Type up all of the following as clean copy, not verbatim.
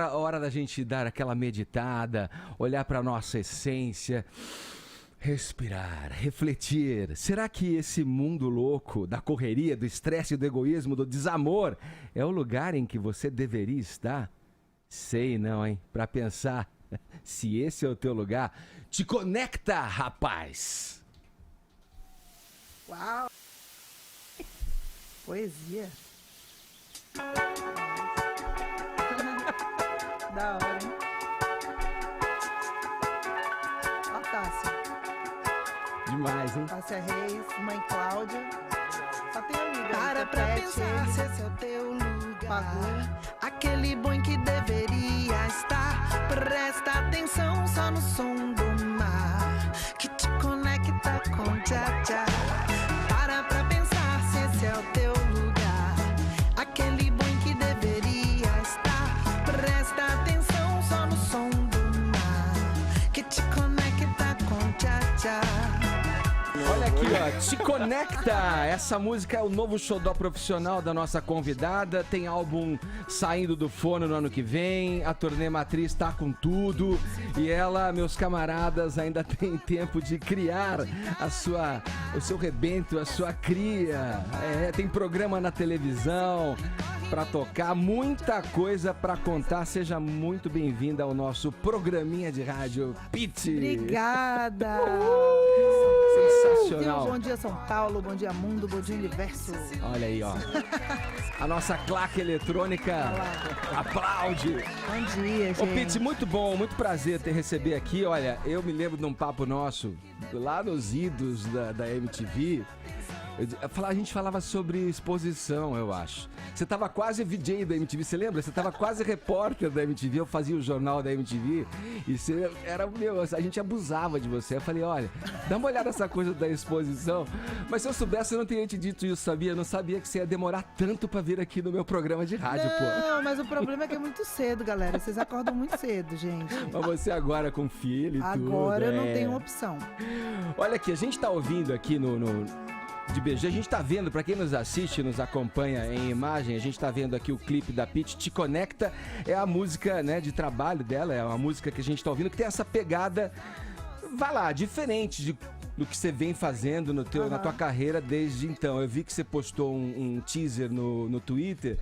hora da gente dar aquela meditada, olhar para nossa essência, respirar, refletir. Será que esse mundo louco da correria, do estresse, do egoísmo, do desamor é o lugar em que você deveria estar? Sei não, hein? Para pensar, se esse é o teu lugar, te conecta, rapaz! Uau! Poesia. Da hora, hein? Ó, Tássia. Demais, hein? Tássia Reis, mãe Cláudia. Só tem amiga. Para pra pensar se esse é o teu lugar. Aquele bom que deveria estar. Presta atenção só no som do mar, que te conecta com tchá-tchá. Para pra pensar se esse é o teu lugar. Aquele bom que deveria estar. Presta atenção só no som do mar, que te conecta com tchá-tchá. Olha aqui, ó, Te Conecta! Essa música é o novo xodó profissional da nossa convidada. Tem álbum saindo do forno no ano que vem. A turnê Matriz tá com tudo. E ela, meus camaradas, ainda tem tempo de criar o seu rebento, a sua cria. Tem programa na televisão pra tocar, muita coisa pra contar. Seja muito bem-vinda ao nosso programinha de rádio, Pete. Obrigada! Sensacional. Bom dia, São Paulo. Bom dia, mundo. Bom dia, universo. Olha aí, ó. A nossa claque eletrônica aplaude. Bom dia, gente. Ô, Pete, muito bom, muito prazer te receber aqui. Olha, eu me lembro de um papo nosso lá nos idos da MTV. A gente falava sobre exposição, eu acho. Você tava quase VJ da MTV, você lembra? Você tava quase repórter da MTV, eu fazia o jornal da MTV e você era, a gente abusava de você. Eu falei, olha, dá uma olhada nessa coisa da exposição. Mas se eu soubesse, eu não teria te dito isso, sabia? Eu não sabia que você ia demorar tanto pra vir aqui no meu programa de rádio, pô. Não, mas o problema é que é muito cedo, galera. Vocês acordam muito cedo, gente. Mas você agora com filho e tudo. Agora eu não tenho opção. Olha aqui, a gente tá ouvindo aqui de BG, a gente tá vendo, pra quem nos assiste, nos acompanha em imagem, a gente tá vendo aqui o clipe da Pete, Te Conecta, é a música, né, de trabalho dela, é uma música que a gente tá ouvindo, que tem essa pegada, vai lá, diferente do que você vem fazendo na tua carreira desde então. Eu vi que você postou um teaser no Twitter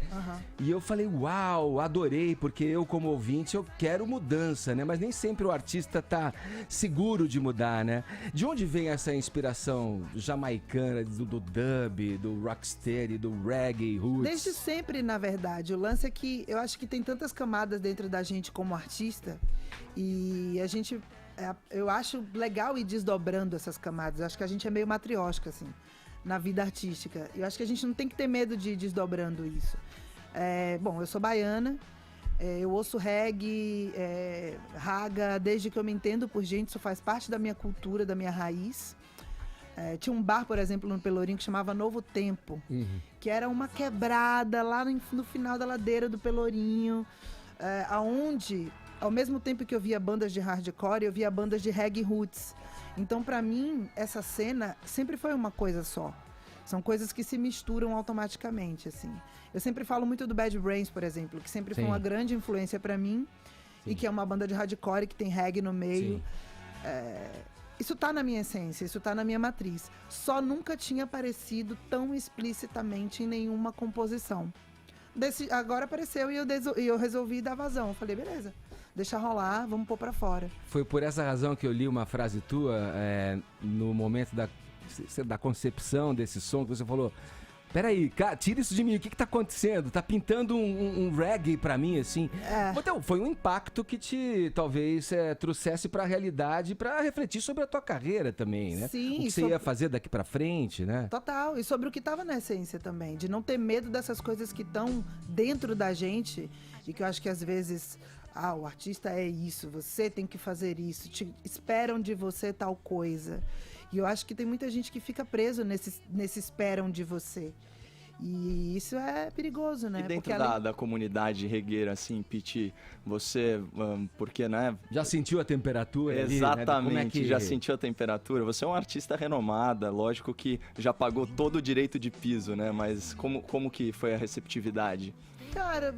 e eu falei, uau, adorei, porque eu como ouvinte, eu quero mudança, né? Mas nem sempre o artista tá seguro de mudar, né? De onde vem essa inspiração jamaicana, do dub, do rocksteady, do reggae, roots? Desde sempre, na verdade. O lance é que eu acho que tem tantas camadas dentro da gente como artista e a gente... eu acho legal ir desdobrando essas camadas. Eu acho que a gente é meio matriótica, assim, na vida artística. Eu acho que a gente não tem que ter medo de ir desdobrando isso. Bom, eu sou baiana, eu ouço reggae, raga, desde que eu me entendo por gente, isso faz parte da minha cultura, da minha raiz. Tinha um bar, por exemplo, no Pelourinho que chamava Novo Tempo, que era uma quebrada lá no final da ladeira do Pelourinho, aonde... Ao mesmo tempo que eu via bandas de hardcore, eu via bandas de reggae roots. Então, pra mim, essa cena sempre foi uma coisa só. São coisas que se misturam automaticamente, assim. Eu sempre falo muito do Bad Brains, por exemplo, que sempre foi uma grande influência pra mim. Sim. E que é uma banda de hardcore que tem reggae no meio. Isso tá na minha essência, isso tá na minha matriz. Só nunca tinha aparecido tão explicitamente em nenhuma composição. Agora apareceu e eu resolvi dar vazão. Eu falei, beleza, deixa rolar, vamos pôr pra fora. Foi por essa razão que eu li uma frase tua no momento da concepção desse som, que você falou, peraí, cara, tira isso de mim, o que tá acontecendo? Tá pintando um reggae pra mim, assim. Então, foi um impacto que te, talvez, trouxesse pra realidade, pra refletir sobre a tua carreira também, né? Sim. O que você ia fazer daqui pra frente, né? Total, e sobre o que tava na essência também, de não ter medo dessas coisas que estão dentro da gente, e que eu acho que às vezes... o artista é isso, você tem que fazer isso, esperam de você tal coisa. E eu acho que tem muita gente que fica preso nesse esperam de você. E isso é perigoso, né? E dentro da comunidade regueira, assim, Pete, você, porque, né? Já sentiu a temperatura? Exatamente, ali, né? Como é que... já sentiu a temperatura. Você é um artista renomada, lógico que já pagou todo o direito de piso, né? Mas como que foi a receptividade? Cara,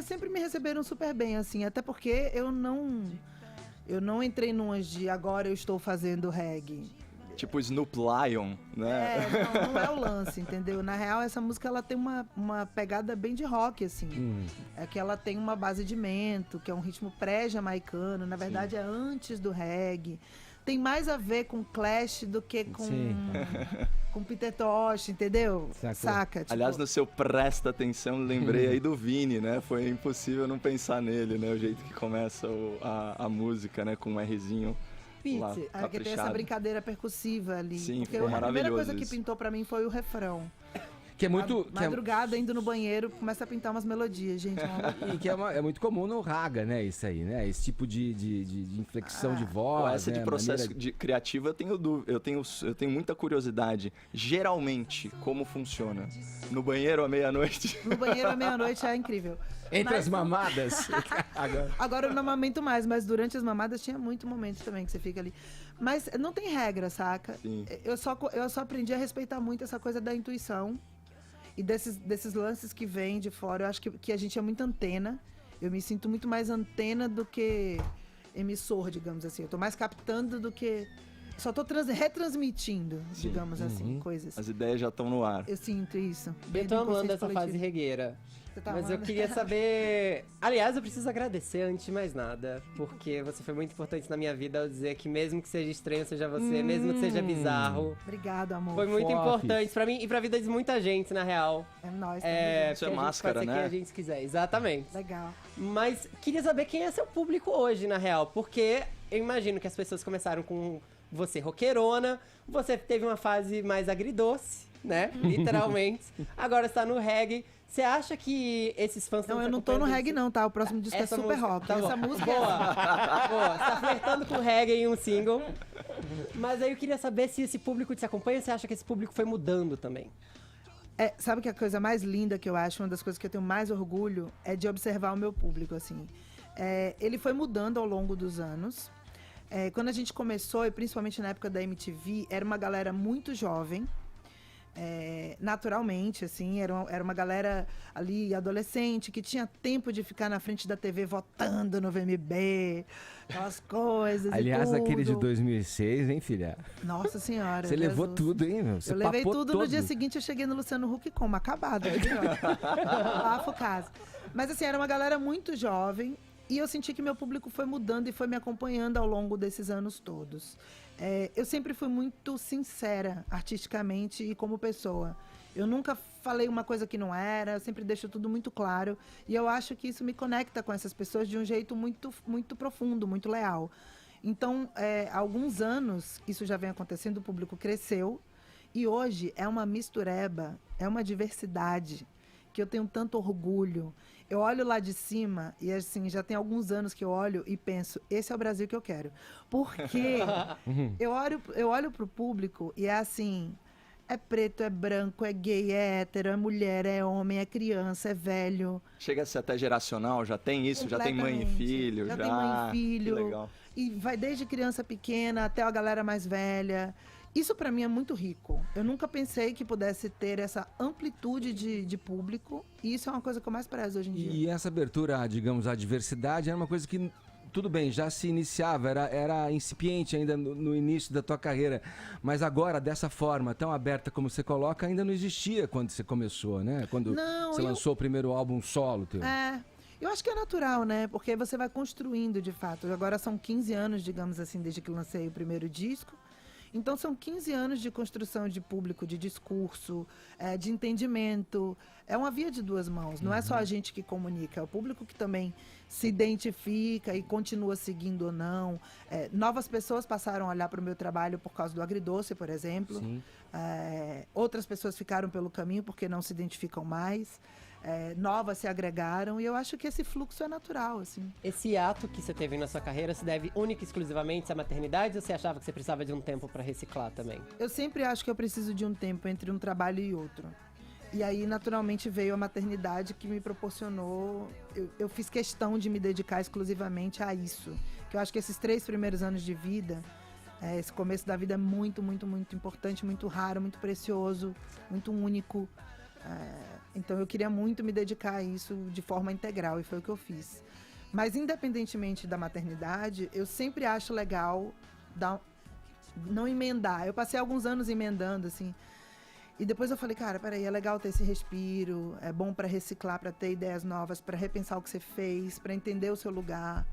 sempre me receberam super bem, assim, até porque eu não entrei numas de agora eu estou fazendo reggae. Tipo Snoop Lion, né? Não é o lance, entendeu? Na real, essa música ela tem uma pegada bem de rock, assim. É que ela tem uma base de mento, que é um ritmo pré-jamaicano, na verdade é antes do reggae. Tem mais a ver com Clash do que com Peter Tosh, entendeu? Saca? Tipo... Aliás, no seu presta atenção, lembrei aí do Vini, né? Foi impossível não pensar nele, né? O jeito que começa a música, né? Com um Rzinho. Lá, que tem essa brincadeira percussiva ali. Sim, porque ficou a primeira maravilhoso coisa que pintou pra mim foi o refrão. Que é muito... Madrugada, indo no banheiro, começa a pintar umas melodias, gente. E que é muito comum no raga, né? Isso aí, né? Esse tipo de inflexão de voz. Essa né? de processo criativo eu tenho muita curiosidade. Geralmente, como funciona? No banheiro à meia-noite? No banheiro à meia-noite é incrível. Entre as mamadas. Agora eu não amamento mais, mas durante as mamadas tinha muito momento também que você fica ali. Mas não tem regra, saca? Sim. Eu só aprendi a respeitar muito essa coisa da intuição e desses lances que vêm de fora. Eu acho que a gente é muito antena. Eu me sinto muito mais antena do que emissor, digamos assim. Eu tô mais captando do que... Só tô retransmitindo, digamos assim, coisas. As ideias já estão no ar. Eu sinto isso. Eu tô amando essa fase regueira. Mas eu queria saber... Aliás, eu preciso agradecer antes de mais nada, porque você foi muito importante na minha vida ao dizer que mesmo que seja estranho, seja você, mesmo que seja bizarro... Obrigado, amor. Foi muito importante pra mim e pra vida de muita gente, na real. É nóis. Isso é máscara, né? Quem a gente quiser, exatamente. Legal. Mas queria saber quem é seu público hoje, na real, porque eu imagino que as pessoas começaram com você roqueirona, você teve uma fase mais agridoce, né? Literalmente. Agora está no reggae. Você acha que esses fãs... Não, eu não tô no reggae não, tá? O próximo disco é super rock. Tá essa música Boa. Você tá flertando com reggae em um single. Mas aí eu queria saber se esse público que te acompanha, você acha que esse público foi mudando também? Sabe que a coisa mais linda que eu acho, uma das coisas que eu tenho mais orgulho, é de observar o meu público, assim. Ele foi mudando ao longo dos anos. Quando a gente começou, e principalmente na época da MTV, era uma galera muito jovem. Naturalmente, assim, era uma galera ali, adolescente, que tinha tempo de ficar na frente da TV votando no VMB, aquelas coisas. Aliás, e tudo. aquele de 2006, hein, filha? Nossa Senhora. Você levou tudo, hein, meu? Você eu levei tudo todo. No dia seguinte, eu cheguei no Luciano Huck como acabado. Lá caso. Mas assim, era uma galera muito jovem. E eu senti que meu público foi mudando e foi me acompanhando ao longo desses anos todos. Eu sempre fui muito sincera, artisticamente e como pessoa. Eu nunca falei uma coisa que não era, eu sempre deixo tudo muito claro. E eu acho que isso me conecta com essas pessoas de um jeito muito, muito profundo, muito leal. Então, há alguns anos, isso já vem acontecendo, o público cresceu. E hoje é uma mistureba, é uma diversidade que eu tenho tanto orgulho. Eu olho lá de cima e, assim, já tem alguns anos que eu olho e penso, esse é o Brasil que eu quero. Porque eu olho pro público e é assim, é preto, é branco, é gay, é hétero, é mulher, é homem, é criança, é velho. Chega a ser até geracional, já tem isso? Já tem mãe e filho? Já tem mãe e filho. Que legal. E vai desde criança pequena até a galera mais velha. Isso para mim é muito rico. Eu nunca pensei que pudesse ter essa amplitude de público. E isso é uma coisa que eu mais prezo hoje em dia. E essa abertura, digamos, à diversidade era uma coisa que, tudo bem, já se iniciava, era incipiente ainda no início da tua carreira. Mas agora, dessa forma, tão aberta como você coloca, ainda não existia quando você começou, né? Quando você lançou o primeiro álbum solo teu. Eu acho que é natural, né? Porque você vai construindo, de fato. Agora são 15 anos, digamos assim, desde que lancei o primeiro disco. Então, são 15 anos de construção de público, de discurso, de entendimento. É uma via de duas mãos. Não é só a gente que comunica, é o público que também se identifica e continua seguindo ou não. Novas pessoas passaram a olhar para o meu trabalho por causa do Agridoce, por exemplo. Outras pessoas ficaram pelo caminho porque não se identificam mais. Novas se agregaram e eu acho que esse fluxo é natural, assim. Esse ato que você teve na sua carreira se deve única e exclusivamente à maternidade ou você achava que você precisava de um tempo para reciclar também? Eu sempre acho que eu preciso de um tempo entre um trabalho e outro. E aí, naturalmente, veio a maternidade que me proporcionou... Eu fiz questão de me dedicar exclusivamente a isso. Que eu acho que esses 3 primeiros anos de vida, esse começo da vida é muito, muito, muito importante, muito raro, muito precioso, muito único. Então eu queria muito me dedicar a isso de forma integral e foi o que eu fiz. Mas independentemente da maternidade, eu sempre acho legal não emendar. Eu passei alguns anos emendando, assim. E depois eu falei, cara, peraí, é legal ter esse respiro, é bom para reciclar, para ter ideias novas, para repensar o que você fez, para entender o seu lugar.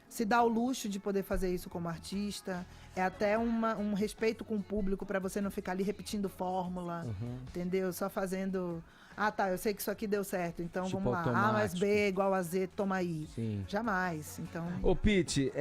Se dar o luxo de poder fazer isso como artista, é até um respeito com o público para você não ficar ali repetindo fórmula, entendeu? Só fazendo... Ah, tá, eu sei que isso aqui deu certo, então Tipo vamos lá. automático. A mais B é igual a Z, toma aí. Sim. Jamais, então... Ô, Pete,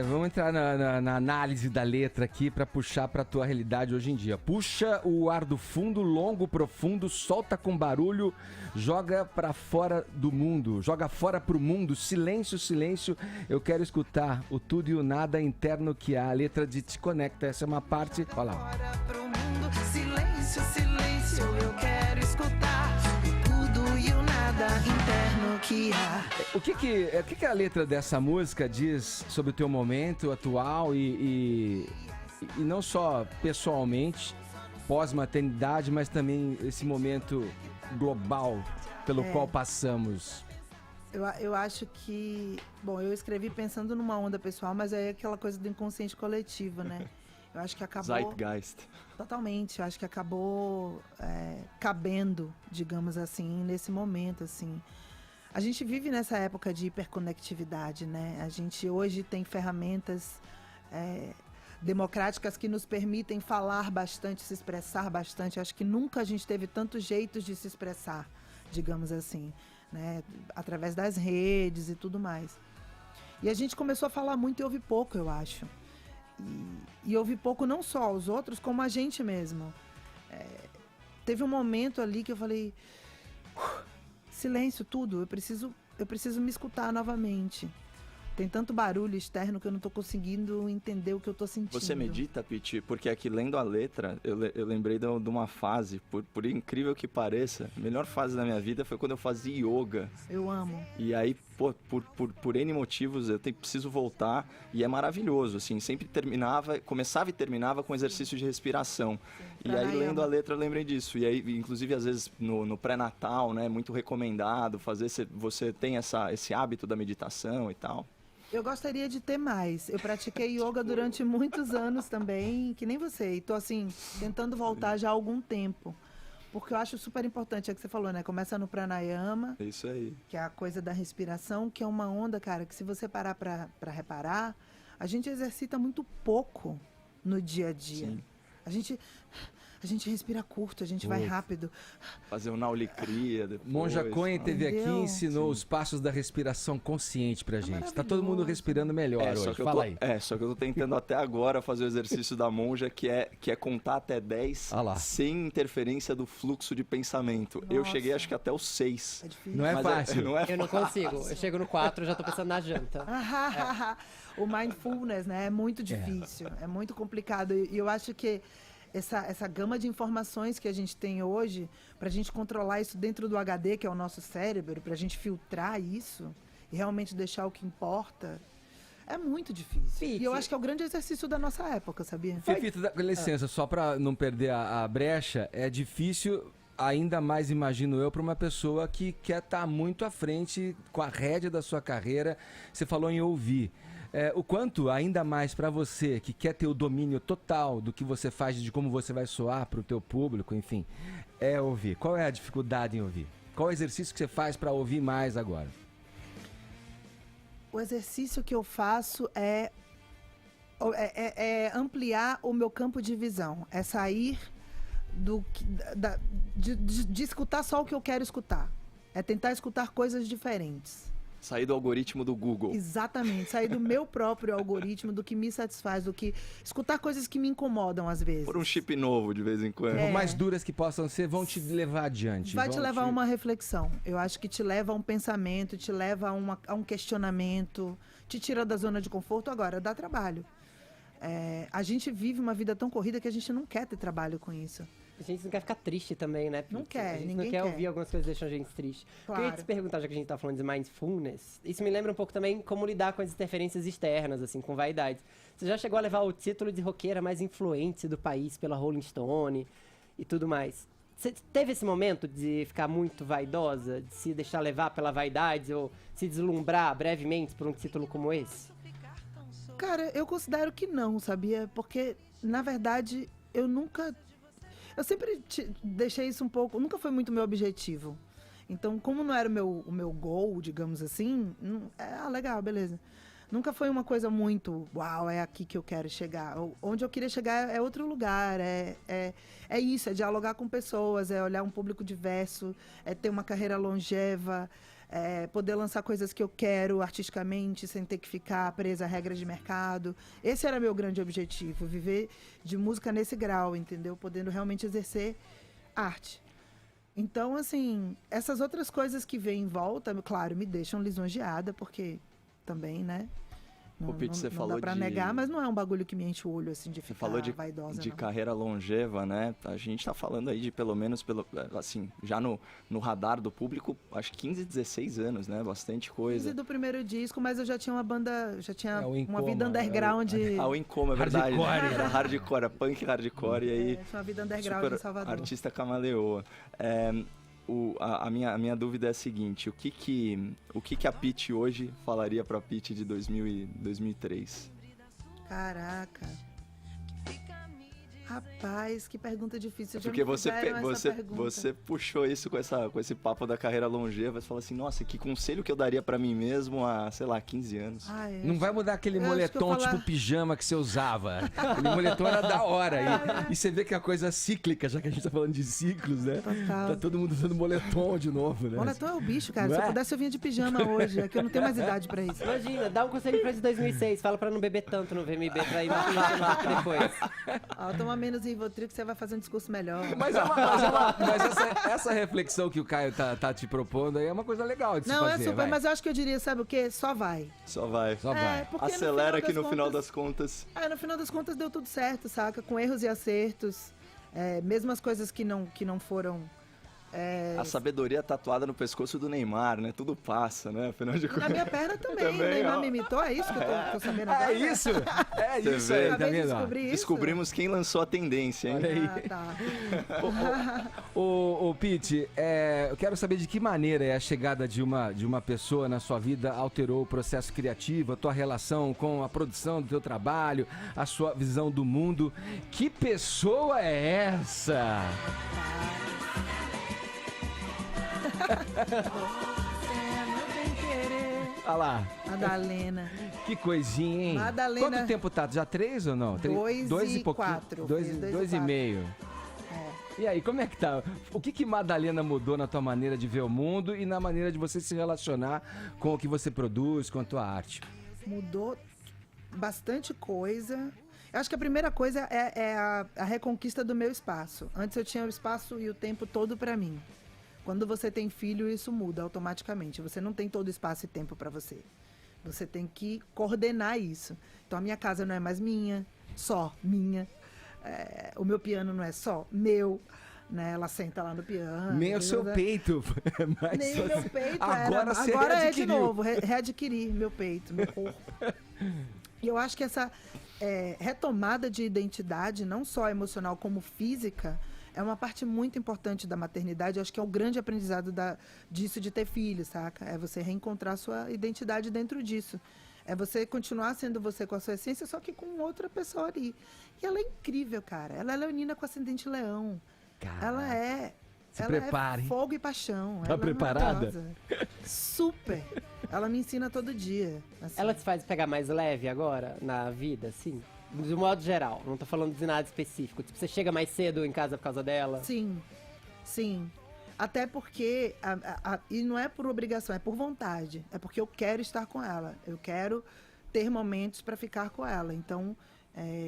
vamos entrar na análise da letra aqui pra puxar pra tua realidade hoje em dia. Puxa o ar do fundo, longo, profundo, solta com barulho, joga pra fora do mundo, joga fora pro mundo, silêncio, silêncio, eu quero escutar o tudo e o nada interno que há. A letra de Te Conecta, essa é uma parte... Olha lá. Fora pro mundo, silêncio, silêncio, eu quero escutar o tudo e o nada interno que há. O que a letra dessa música diz sobre o teu momento atual e não só pessoalmente, pós-maternidade, mas também esse momento global pelo qual passamos? Eu acho que... Bom, eu escrevi pensando numa onda pessoal, mas é aquela coisa do inconsciente coletivo, né? Eu acho que acabou... Zeitgeist. Totalmente. Eu acho que acabou cabendo, digamos assim, nesse momento, assim. A gente vive nessa época de hiperconectividade, né? A gente hoje tem ferramentas democráticas que nos permitem falar bastante, se expressar bastante. Eu acho que nunca a gente teve tantos jeitos de se expressar, digamos assim, né? Através das redes e tudo mais. E a gente começou a falar muito e ouvir pouco, eu acho. E ouvir pouco não só aos outros, como a gente mesmo. Teve um momento ali que eu falei... silêncio, tudo. Eu preciso me escutar novamente. Tem tanto barulho externo que eu não tô conseguindo entender o que eu tô sentindo. Você medita, Pete? Porque aqui lendo a letra, eu lembrei de uma fase, por incrível que pareça, a melhor fase da minha vida foi quando eu fazia yoga. Eu amo. E aí, pô, por N motivos, eu preciso voltar e é maravilhoso, assim, sempre começava e terminava com exercício de respiração. E aí, Pranayama. lendo a letra, eu lembrei disso. E aí, inclusive, às vezes, no pré-natal, né, muito recomendado fazer, você tem esse hábito da meditação e tal. Eu gostaria de ter mais. Eu pratiquei yoga durante muitos anos também, que nem você. E tô, assim, tentando voltar já há algum tempo. Porque eu acho super importante, é o que você falou, né? Começa no pranayama, É isso aí. que é a coisa da respiração, que é uma onda, cara, que se você parar pra reparar, a gente exercita muito pouco no dia a dia. Sim. A gente respira curto, a gente vai rápido. Fazer um naulicria depois. Monja Cohen esteve aqui e Entendeu? ensinou os passos da respiração consciente pra gente. Tá todo mundo respirando melhor hoje. Fala aí. Só que eu tô tentando até agora fazer o exercício da monja, que é contar até 10 Ah lá. sem interferência do fluxo de pensamento. Eu Nossa. cheguei acho que até os 6. É difícil. Não é Mas fácil. não é Eu não fácil. consigo. Eu chego no 4, já tô pensando na janta. O mindfulness, né? É muito difícil, é muito complicado. E eu acho que essa gama de informações que a gente tem hoje, para a gente controlar isso dentro do HD, que é o nosso cérebro, para a gente filtrar isso e realmente deixar o que importa, é muito difícil. Pete. E eu acho que é o grande exercício da nossa época, sabia? Fefito, com licença, só pra não perder a brecha, é difícil, ainda mais imagino eu, pra uma pessoa que quer estar muito à frente com a rédea da sua carreira. Você falou em ouvir. O quanto, ainda mais pra você, que quer ter o domínio total do que você faz, de como você vai soar pro teu público, enfim, é ouvir. Qual é a dificuldade em ouvir? Qual é o exercício que você faz pra ouvir mais agora? O exercício que eu faço é ampliar o meu campo de visão. É sair de escutar só o que eu quero escutar. É tentar escutar coisas diferentes. Sair do algoritmo do Google. Exatamente. Sair do meu próprio algoritmo, do que me satisfaz, escutar coisas que me incomodam às vezes. Por um chip novo de vez em quando. Por mais duras que possam ser, vão te levar adiante. Vai te levar a uma reflexão. Eu acho que te leva a um pensamento, te leva a um questionamento, te tira da zona de conforto. Agora, dá trabalho. A gente vive uma vida tão corrida que a gente não quer ter trabalho com isso. A gente não quer ficar triste também, né? Não Pete? quer, A gente ninguém não quer quer. ouvir algumas coisas que deixam a gente triste. Claro. Eu queria te perguntar, já que a gente tá falando de mindfulness, isso me lembra um pouco também como lidar com as interferências externas, assim, com vaidades. Você já chegou a levar o título de roqueira mais influente do país pela Rolling Stone e tudo mais. Você teve esse momento de ficar muito vaidosa, de se deixar levar pela vaidade ou se deslumbrar brevemente por um título como esse? Cara, eu considero que não, sabia? Porque, na verdade, eu sempre deixei isso um pouco... Nunca foi muito meu objetivo. Então, como não era o meu goal, digamos assim... legal, beleza. Nunca foi uma coisa muito... Uau, é aqui que eu quero chegar. Onde eu queria chegar é outro lugar. É isso, é dialogar com pessoas, é olhar um público diverso, é ter uma carreira longeva... poder lançar coisas que eu quero artisticamente, sem ter que ficar presa a regras de mercado. Esse era meu grande objetivo, viver de música nesse grau, entendeu? Podendo realmente exercer arte. Então, assim, essas outras coisas que vêm em volta, claro, me deixam lisonjeada, porque também, né? Não, Pete, você não falou dá pra negar, mas não é um bagulho que me enche o olho, assim, de Você ficar falou vaidosa, de não. carreira longeva, né? A gente tá falando aí de pelo menos, assim, já no radar do público, acho que 15, 16 anos, né? Bastante coisa. Desde do primeiro disco, mas eu já tinha uma banda, já tinha o uma Incoma, vida underground. O Incoma, é verdade. Hardcore. Era hardcore, era punk hardcore, e aí Tinha uma vida underground super em Salvador. artista camaleoa. A minha dúvida é a seguinte, o que a Pitty hoje falaria pra Pitty de 2003? Caraca. Rapaz, que pergunta difícil. Já Porque me fizeram essa pergunta. você puxou isso com esse papo da carreira longeva, você fala assim, nossa, que conselho que eu daria pra mim mesmo há, sei lá, 15 anos. Não vai mudar aquele eu acho que eu moletom falar- tipo pijama que você usava. Aquele moletom era da hora. E você vê que é uma coisa cíclica, já que a gente tá falando de ciclos, né? Total. Tá todo mundo usando moletom de novo, né? Moletom é o bicho, cara. Não Se é? eu pudesse, eu vinha de pijama hoje. É que eu não tenho mais idade pra isso. Imagina, dá um conselho pra esse 2006. Fala pra não beber tanto no VMB pra ir no depois. Ó, toma menos Rivotril que você vai fazer um discurso melhor. Mas essa reflexão que o Caio tá te propondo aí é uma coisa legal de se Não, fazer. é super, vai. mas eu acho que eu diria, sabe o quê? Só vai. Só vai. Só vai. Porque Acelera que no das final contas- das contas... No final das contas deu tudo certo, saca? Com erros e acertos. Mesmo as coisas que não foram... A sabedoria tatuada no pescoço do Neymar, né? Tudo passa, né? Afinal de Na contas. minha perna também. Também, O Neymar ó. me imitou, é isso que eu tô sabendo agora? É isso! É Você isso vê? aí, tá Acabei de vendo? ó? descobrir isso. Descobrimos quem lançou a tendência, hein? Olha aí. Ah, tá. Ô Pitty, eu quero saber de que maneira a chegada de uma pessoa na sua vida alterou o processo criativo, a tua relação com a produção do teu trabalho, a sua visão do mundo. Que pessoa é essa? Olha lá, Madalena. que coisinha, hein? Madalena- Quanto tempo tá? Já 3 ou não? Dois e pouquinho? quatro. Dois, Fiz 2 e dois e 4. meio. E aí, como é que tá? O que Madalena mudou na tua maneira de ver o mundo e na maneira de você se relacionar com o que você produz, com a tua arte? Mudou bastante coisa. Eu acho que a primeira coisa é a reconquista do meu espaço. Antes eu tinha o espaço e o tempo todo pra mim. Quando você tem filho, isso muda automaticamente. Você não tem todo espaço e tempo pra você. Você tem que coordenar isso. Então a minha casa não é mais minha, só minha. O meu piano não é só meu. Né? Ela senta lá no piano. Nem o seu peito. Mas Nem o meu peito agora você agora é de readquiriu. novo, readquirir meu peito, meu corpo. E eu acho que essa retomada de identidade, não só emocional como física, é uma parte muito importante da maternidade. Eu acho que é o grande aprendizado disso de ter filho, saca? É você reencontrar sua identidade dentro disso. É você continuar sendo você com a sua essência, só que com outra pessoa ali. E ela é incrível, cara. Ela é leonina com ascendente leão. Cara, Ela é... se ela prepare. é fogo e paixão. Tá Ela é preparada? maravilhosa. Super. Ela me ensina todo dia. assim. Ela te faz pegar mais leve agora na vida, assim? De modo geral, não tô falando de nada específico. Tipo, você chega mais cedo em casa por causa dela? Sim, sim. Até porque, e não é por obrigação, é por vontade. É porque eu quero estar com ela. Eu quero ter momentos para ficar com ela. Então,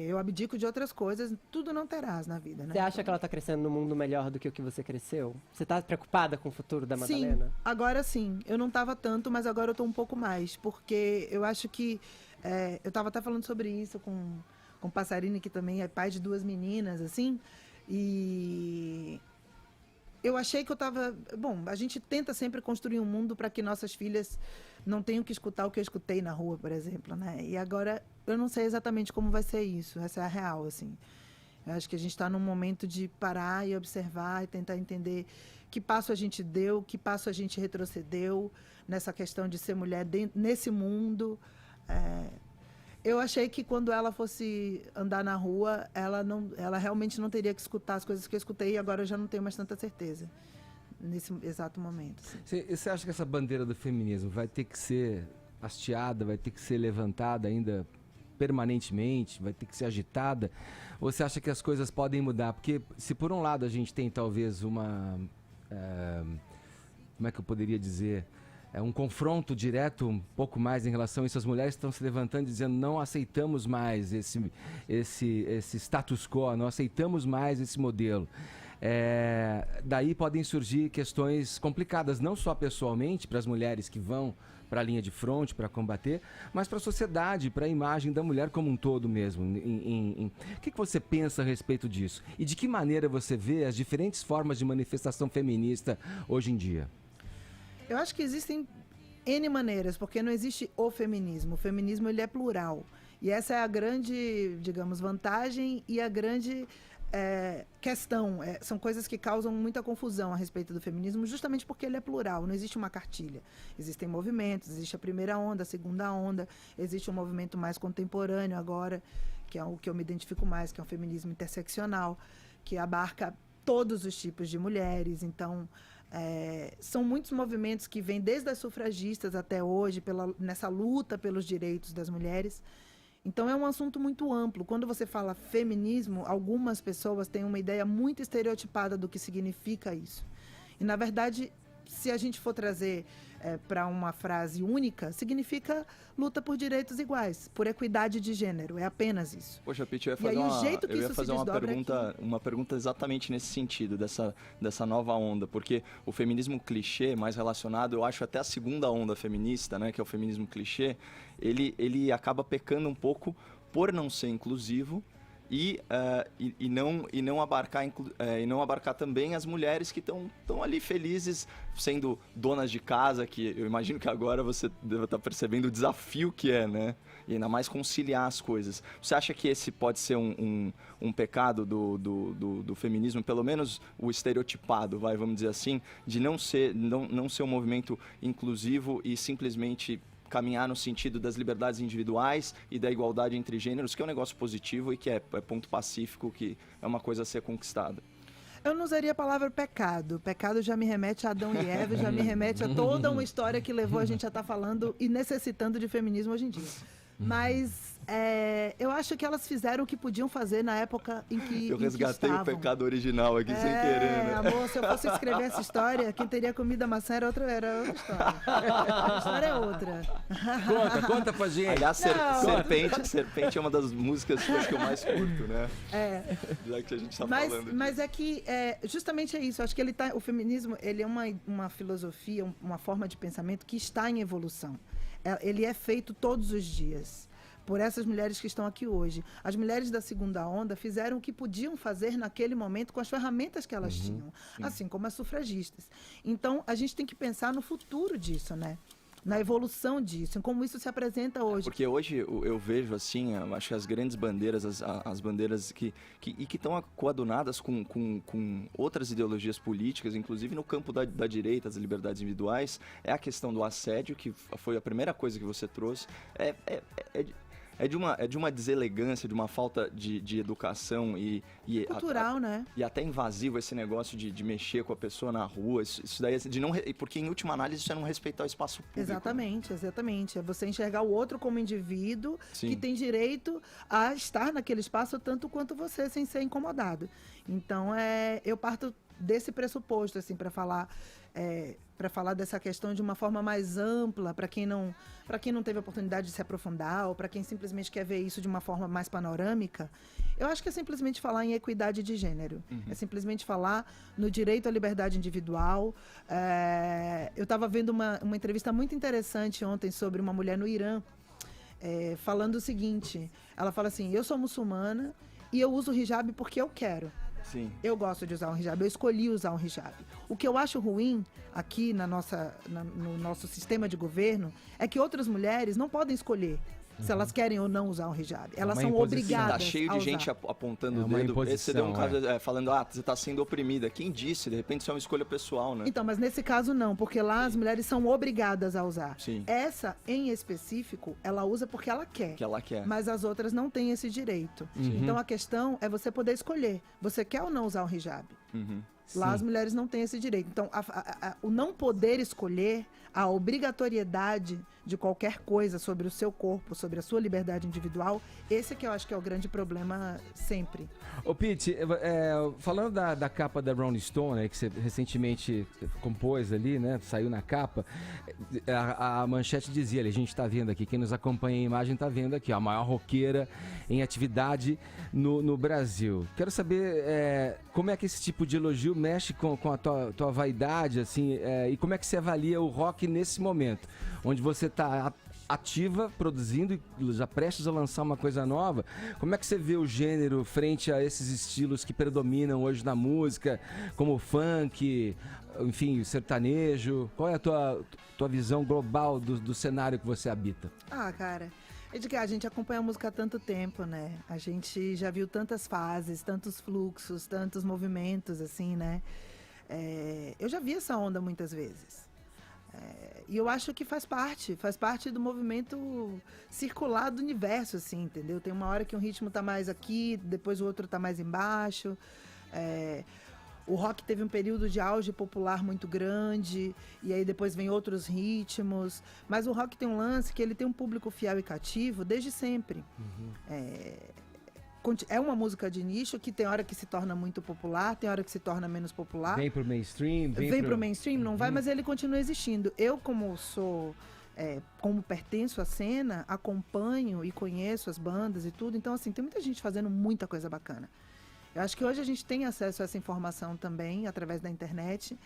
eu abdico de outras coisas. Tudo não terás na vida, né? Você acha que ela tá crescendo num mundo melhor do que o que você cresceu? Você tá preocupada com o futuro da Sim, Madalena? agora sim. Eu não estava tanto, mas agora eu tô um pouco mais. Porque eu acho que... eu estava até falando sobre isso com o Passarini, que também é pai de 2 meninas, assim. E... eu achei que eu estava... Bom, a gente tenta sempre construir um mundo para que nossas filhas não tenham que escutar o que eu escutei na rua, por exemplo, né? E agora eu não sei exatamente como vai ser isso. Essa é a real, assim. Eu acho que a gente está num momento de parar e observar e tentar entender que passo a gente deu, que passo a gente retrocedeu nessa questão de ser mulher nesse mundo. Eu achei que quando ela fosse andar na rua, ela realmente não teria que escutar as coisas que eu escutei, e agora eu já não tenho mais tanta certeza nesse exato momento. Você acha que essa bandeira do feminismo vai ter que ser hasteada, vai ter que ser levantada ainda permanentemente, vai ter que ser agitada? Ou você acha que as coisas podem mudar? Porque se por um lado a gente tem talvez uma... como é que eu poderia dizer? Um confronto direto um pouco mais em relação a isso. As mulheres estão se levantando e dizendo: não aceitamos mais esse status quo, não aceitamos mais esse modelo. Daí podem surgir questões complicadas, não só pessoalmente, para as mulheres que vão para a linha de fronte para combater, mas para a sociedade, para a imagem da mulher como um todo mesmo. O que você pensa a respeito disso? E de que maneira você vê as diferentes formas de manifestação feminista hoje em dia? Eu acho que existem N maneiras, porque não existe o feminismo. O feminismo, ele é plural. E essa é a grande, digamos, vantagem e a grande questão. São coisas que causam muita confusão a respeito do feminismo, justamente porque ele é plural, não existe uma cartilha. Existem movimentos, existe a primeira onda, a segunda onda, existe um movimento mais contemporâneo agora, que é o que eu me identifico mais, que é um feminismo interseccional, que abarca todos os tipos de mulheres. Então, são muitos movimentos que vêm desde as sufragistas até hoje, nessa luta pelos direitos das mulheres. Então, é um assunto muito amplo. Quando você fala feminismo, algumas pessoas têm uma ideia muito estereotipada do que significa isso. E, na verdade, se a gente for trazer para uma frase única, significa luta por direitos iguais, por equidade de gênero. É apenas isso. Poxa, Pitty, eu ia fazer uma pergunta exatamente nesse sentido, dessa nova onda, porque o feminismo clichê, mais relacionado, eu acho até a segunda onda feminista, né, que é o feminismo clichê, ele acaba pecando um pouco por não ser inclusivo e não abarcar também as mulheres que estão ali felizes sendo donas de casa, que eu imagino que agora você deve estar percebendo o desafio que é, né? E ainda mais conciliar as coisas. Você acha que esse pode ser um pecado do feminismo, pelo menos o estereotipado, vamos dizer assim, de não ser um movimento inclusivo e simplesmente caminhar no sentido das liberdades individuais e da igualdade entre gêneros, que é um negócio positivo e que é ponto pacífico, que é uma coisa a ser conquistada? Eu não usaria a palavra pecado. Pecado já me remete a Adão e Eva, já me remete a toda uma história que levou a gente a estar falando e necessitando de feminismo hoje em dia. Mas eu acho que elas fizeram o que podiam fazer na época em que eu resgatei o pecado original aqui sem querer, né? Amor, se eu fosse escrever essa história, quem teria comido a maçã era outra história. A história é outra. Conta pra gente. Aliás, Serpente é uma das músicas que eu mais curto, né? Já que a gente tá falando. Mas é que justamente é isso. Eu acho que o feminismo, ele é uma filosofia, uma forma de pensamento que está em evolução. Ele é feito todos os dias por essas mulheres que estão aqui hoje. As mulheres da segunda onda fizeram o que podiam fazer naquele momento com as ferramentas que elas tinham, assim como as sufragistas. Então, a gente tem que pensar no futuro disso, né? Na evolução disso, em como isso se apresenta hoje. Porque hoje eu vejo assim, eu acho que as grandes bandeiras, as bandeiras que estão coadunadas com outras ideologias políticas, inclusive no campo da direita, das liberdades individuais, é a questão do assédio, que foi a primeira coisa que você trouxe. É de uma deselegância, de uma falta de educação e cultural, né? E até invasivo esse negócio de mexer com a pessoa na rua. Isso daí porque em última análise isso é não respeitar o espaço público. Exatamente. É você enxergar o outro como indivíduo que tem direito a estar naquele espaço tanto quanto você, sem ser incomodado. Então, eu parto desse pressuposto, assim, para falar dessa questão de uma forma mais ampla, para quem não teve a oportunidade de se aprofundar, ou para quem simplesmente quer ver isso de uma forma mais panorâmica. Eu acho que é simplesmente falar em equidade de gênero. É simplesmente falar no direito à liberdade individual. Eu estava vendo uma entrevista muito interessante ontem sobre uma mulher no Irã, falando o seguinte. Ela fala assim: eu sou muçulmana e eu uso hijab porque eu quero. Sim. Eu gosto de usar um hijab, eu escolhi usar um hijab. O que eu acho ruim aqui no nosso sistema de governo é que outras mulheres não podem escolher. se elas querem ou não usar um hijab. Elas são imposição. obrigadas Tá cheio a de usar. gente apontando o uma dedo. imposição, Você deu um caso falando, você tá sendo oprimida. Quem disse? De repente isso é uma escolha pessoal, né? Então, mas nesse caso não, porque lá as mulheres são obrigadas a usar. Sim. Essa, em específico, ela usa porque ela quer. Que ela quer. Mas as outras não têm esse direito. Então a questão é você poder escolher. Você quer ou não usar um hijab? Uhum. Lá as mulheres não têm esse direito. Então, o não poder escolher, a obrigatoriedade de qualquer coisa sobre o seu corpo, sobre a sua liberdade individual, esse que eu acho que é o grande problema sempre. Ô, Pete, falando da capa da Rolling Stone, né, que você recentemente compôs ali, né, saiu na capa, a manchete dizia ali, a gente tá vendo aqui, quem nos acompanha em imagem tá vendo aqui, ó, a maior roqueira em atividade no Brasil. Quero saber como é que esse tipo de elogio mexe com a tua vaidade, assim, e como é que você avalia o rock nesse momento, onde você está ativa, produzindo e já prestes a lançar uma coisa nova. Como é que você vê o gênero frente a esses estilos que predominam hoje na música, como o funk, enfim, o sertanejo? Qual é a tua visão global do cenário que você habita? Ah, cara, é de que a gente acompanha a música há tanto tempo, né? A gente já viu tantas fases, tantos fluxos, tantos movimentos, assim, né? Eu já vi essa onda muitas vezes. E eu acho que faz parte do movimento circular do universo, assim, entendeu? Tem uma hora que um ritmo tá mais aqui, depois o outro tá mais embaixo. O rock teve um período de auge popular muito grande, e aí depois vem outros ritmos. Mas o rock tem um lance que ele tem um público fiel e cativo desde sempre. É uma música de nicho que tem hora que se torna muito popular, tem hora que se torna menos popular. Vem pro mainstream? Vem pro mainstream, não vai, mas ele continua existindo. Eu, como sou, como pertenço à cena, acompanho e conheço as bandas e tudo. Então, assim, tem muita gente fazendo muita coisa bacana. Eu acho que hoje a gente tem acesso a essa informação também, através da internet.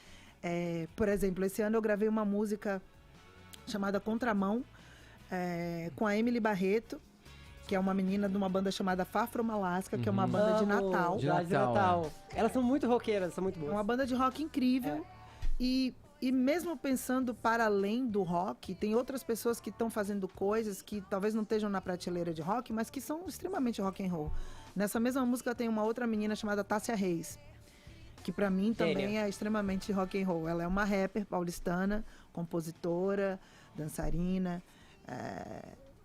Por exemplo, esse ano eu gravei uma música chamada Contramão, com a Emily Barreto, que é uma menina de uma banda chamada Far From Alaska, que é uma banda de Natal. De Natal. Elas são muito roqueiras, são muito boas. É uma banda de rock incrível. E mesmo pensando para além do rock, tem outras pessoas que estão fazendo coisas que talvez não estejam na prateleira de rock, mas que são extremamente rock and roll. Nessa mesma música tem uma outra menina chamada Tássia Reis, que para mim também é extremamente rock and roll. Ela é uma rapper paulistana, compositora, dançarina.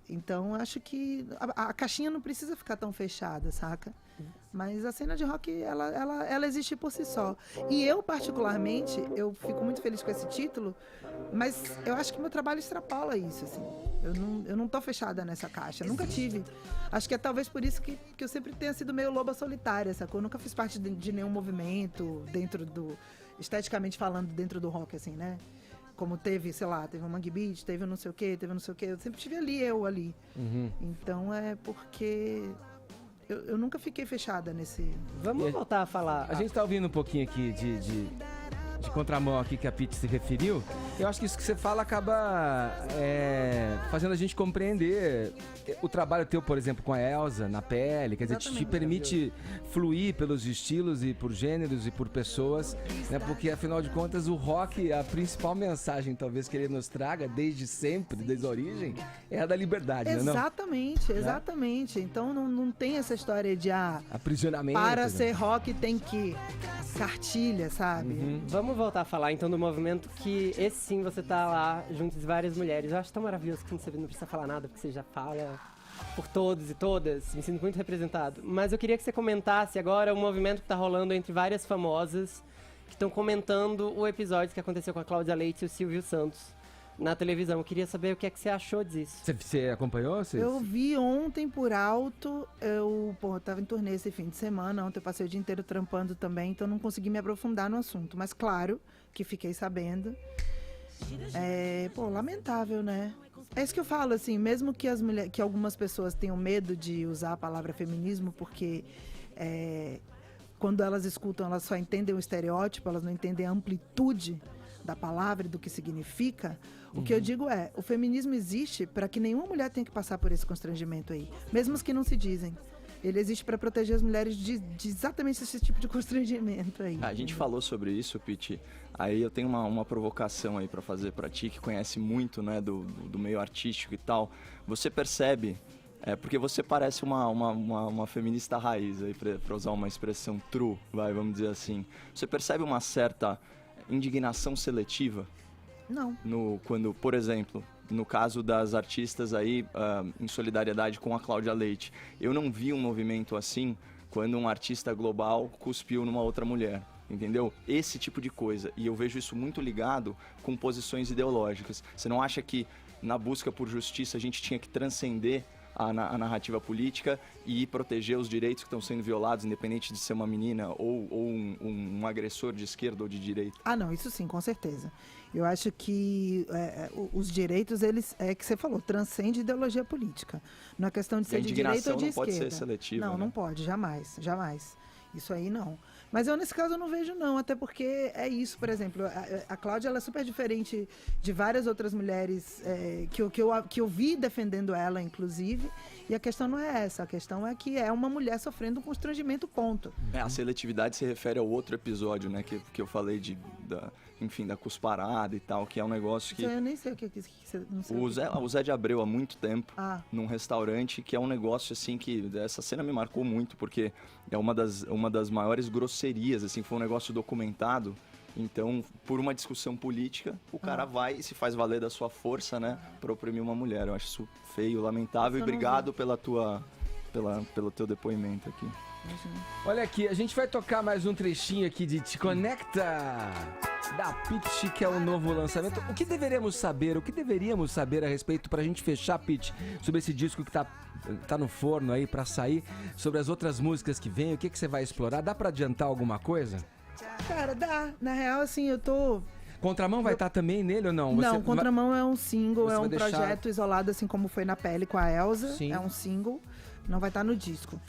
Então, acho que a caixinha não precisa ficar tão fechada, saca? Mas a cena de rock, ela existe por si só. E eu, particularmente, eu fico muito feliz com esse título, mas eu acho que meu trabalho extrapola isso, assim. Eu não tô fechada nessa caixa, nunca tive. Acho que é talvez por isso que eu sempre tenha sido meio loba solitária, sacou? Eu nunca fiz parte de nenhum movimento esteticamente falando, dentro do rock, assim, né? Como teve, sei lá, teve um Mangue Beat, teve não sei o quê. Eu sempre tive eu ali. Então é porque eu nunca fiquei fechada nesse... Vamos voltar a falar. A gente tá ouvindo um pouquinho aqui de contramão aqui que a Pete se referiu. Eu acho que isso que você fala acaba fazendo a gente compreender o trabalho teu, por exemplo, com a Elza, na pele. Quer dizer, te permite fluir pelos estilos e por gêneros e por pessoas, né? Porque, afinal de contas, o rock, a principal mensagem, talvez, que ele nos traga desde sempre, desde a origem, é a da liberdade, né? Exatamente. Então, não tem essa história de aprisionamento. Para ser rock tem que cartilha, sabe? Vamos voltar a falar, então, do movimento que esse sim, você tá lá junto de várias mulheres. Eu acho tão maravilhoso que você não precisa falar nada, porque você já fala por todos e todas. Me sinto muito representado. Mas eu queria que você comentasse agora o movimento que tá rolando entre várias famosas que estão comentando o episódio que aconteceu com a Cláudia Leite e o Silvio Santos na televisão. Eu queria saber o que é que você achou disso. Você acompanhou? Eu vi ontem por alto. Eu tava em turnê esse fim de semana. Ontem eu passei o dia inteiro trampando também, então não consegui me aprofundar no assunto. Mas claro que fiquei sabendo. Lamentável, né? É isso que eu falo, assim, mesmo que que algumas pessoas tenham medo de usar a palavra feminismo, porque quando elas escutam, elas só entendem o estereótipo, elas não entendem a amplitude da palavra e do que significa. O que eu digo o feminismo existe para que nenhuma mulher tenha que passar por esse constrangimento aí, mesmo as que não se dizem. Ele existe para proteger as mulheres de exatamente esse tipo de constrangimento aí. A gente falou sobre isso, Pete. Aí eu tenho uma provocação aí para fazer para ti, que conhece muito, né, do meio artístico e tal. Você percebe, porque você parece uma feminista raiz, aí para usar uma expressão true, vamos dizer assim. Você percebe uma certa indignação seletiva? Não. Quando, por exemplo, no caso das artistas aí, em solidariedade com a Cláudia Leite, eu não vi um movimento assim quando um artista global cuspiu numa outra mulher, entendeu? Esse tipo de coisa. E eu vejo isso muito ligado com posições ideológicas. Você não acha que na busca por justiça a gente tinha que transcender a narrativa política e proteger os direitos que estão sendo violados, independente de ser uma menina ou um agressor de esquerda ou de direita? Ah, não, isso sim, com certeza. Eu acho que os direitos, eles, que você falou, transcende ideologia política. Não é questão de ser de direita ou de esquerda. A indignação não pode ser seletiva. Não, né? Não pode, jamais, jamais. Isso aí não. Mas eu, nesse caso, eu não vejo não, até porque é isso, por exemplo, a Cláudia, ela é super diferente de várias outras mulheres que eu vi defendendo ela, inclusive, e a questão não é essa, a questão é que é uma mulher sofrendo um constrangimento, ponto. A seletividade se refere ao outro episódio, né, que eu falei da cusparada e tal, que é um negócio que... Eu nem sei o que você... Não sei o Zé de Abreu, há muito tempo, num restaurante, que é um negócio, assim, que... Essa cena me marcou muito, porque é uma das maiores grosserias, assim, foi um negócio documentado. Então, por uma discussão política, o cara vai e se faz valer da sua força, né, pra oprimir uma mulher. Eu acho isso feio, lamentável, e obrigado pelo teu depoimento aqui. Olha aqui, a gente vai tocar mais um trechinho aqui de Te Conecta, da Pitty, que é o novo lançamento. O que deveríamos saber a respeito, pra gente fechar, Pitty, sobre esse disco que tá no forno aí pra sair, sobre as outras músicas que vêm, o que você vai explorar? Dá pra adiantar alguma coisa? Cara, dá. Na real, assim, eu tô... Contramão vai estar também nele ou não? Não, Contramão é um single, é um projeto isolado, assim como foi na Pele com a Elza. Sim. É um single, não vai estar no disco.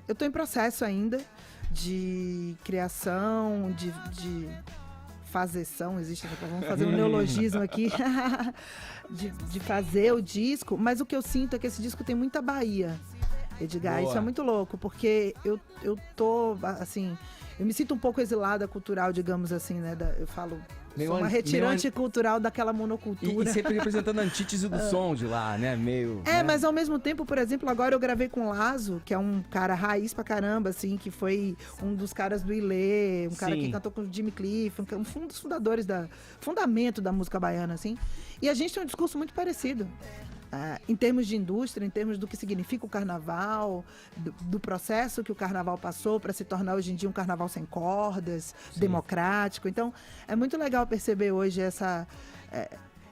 Eu tô em processo ainda de criação, de fazeção, existe, vamos fazer um neologismo aqui, de fazer o disco, mas o que eu sinto é que esse disco tem muita Bahia, Edgar. Boa. Isso é muito louco, porque eu tô, assim, eu me sinto um pouco exilada cultural, digamos assim, né, eu falo... Sou uma retirante cultural daquela monocultura. E sempre representando a antítese do som de lá, né? Meio. Né? Mas ao mesmo tempo, por exemplo, agora eu gravei com o Lazo, que é um cara raiz pra caramba, assim, que foi um dos caras do Ilê, um cara que cantou com o Jimmy Cliff, um dos fundadores fundamento da música baiana, assim. E a gente tem um discurso muito parecido. Em termos de indústria, em termos do que significa o carnaval, do processo que o carnaval passou para se tornar hoje em dia um carnaval sem cordas, democrático. Então, é muito legal perceber hoje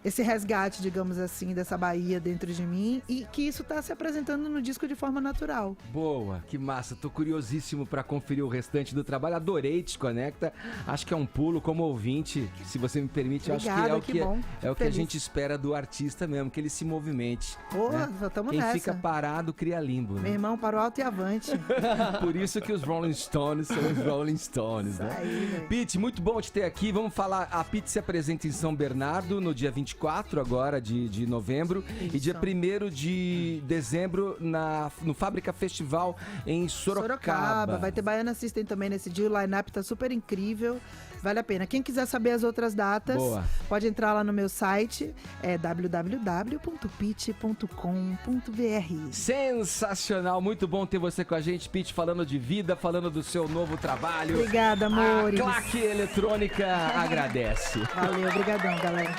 esse resgate, digamos assim, dessa Bahia dentro de mim e que isso está se apresentando no disco de forma natural. Boa, que massa. Tô curiosíssimo para conferir o restante do trabalho. Adorei Te Conecta. Acho que é um pulo como ouvinte, se você me permite. Obrigada, acho que é o que a gente espera do artista mesmo, que ele se movimente. Estamos Quem nessa. fica parado cria limbo. Né? Meu irmão, para o alto e avante. Por isso que os Rolling Stones são os Rolling Stones, né? Aí, Pitty, muito bom te ter aqui. Vamos falar, a Pitty se apresenta em São Bernardo no dia 24 agora de novembro. Isso. E dia 1º de dezembro no Fábrica Festival em Sorocaba. Vai ter Baiana System também nesse dia. O line-up tá super incrível. Vale a pena. Quem quiser saber as outras datas, pode entrar lá no meu site, www.pitty.com.br. Sensacional, muito bom ter você com a gente, Pitty, falando de vida, falando do seu novo trabalho. Obrigada, amores. A Claque Eletrônica agradece. Valeu, obrigadão, galera.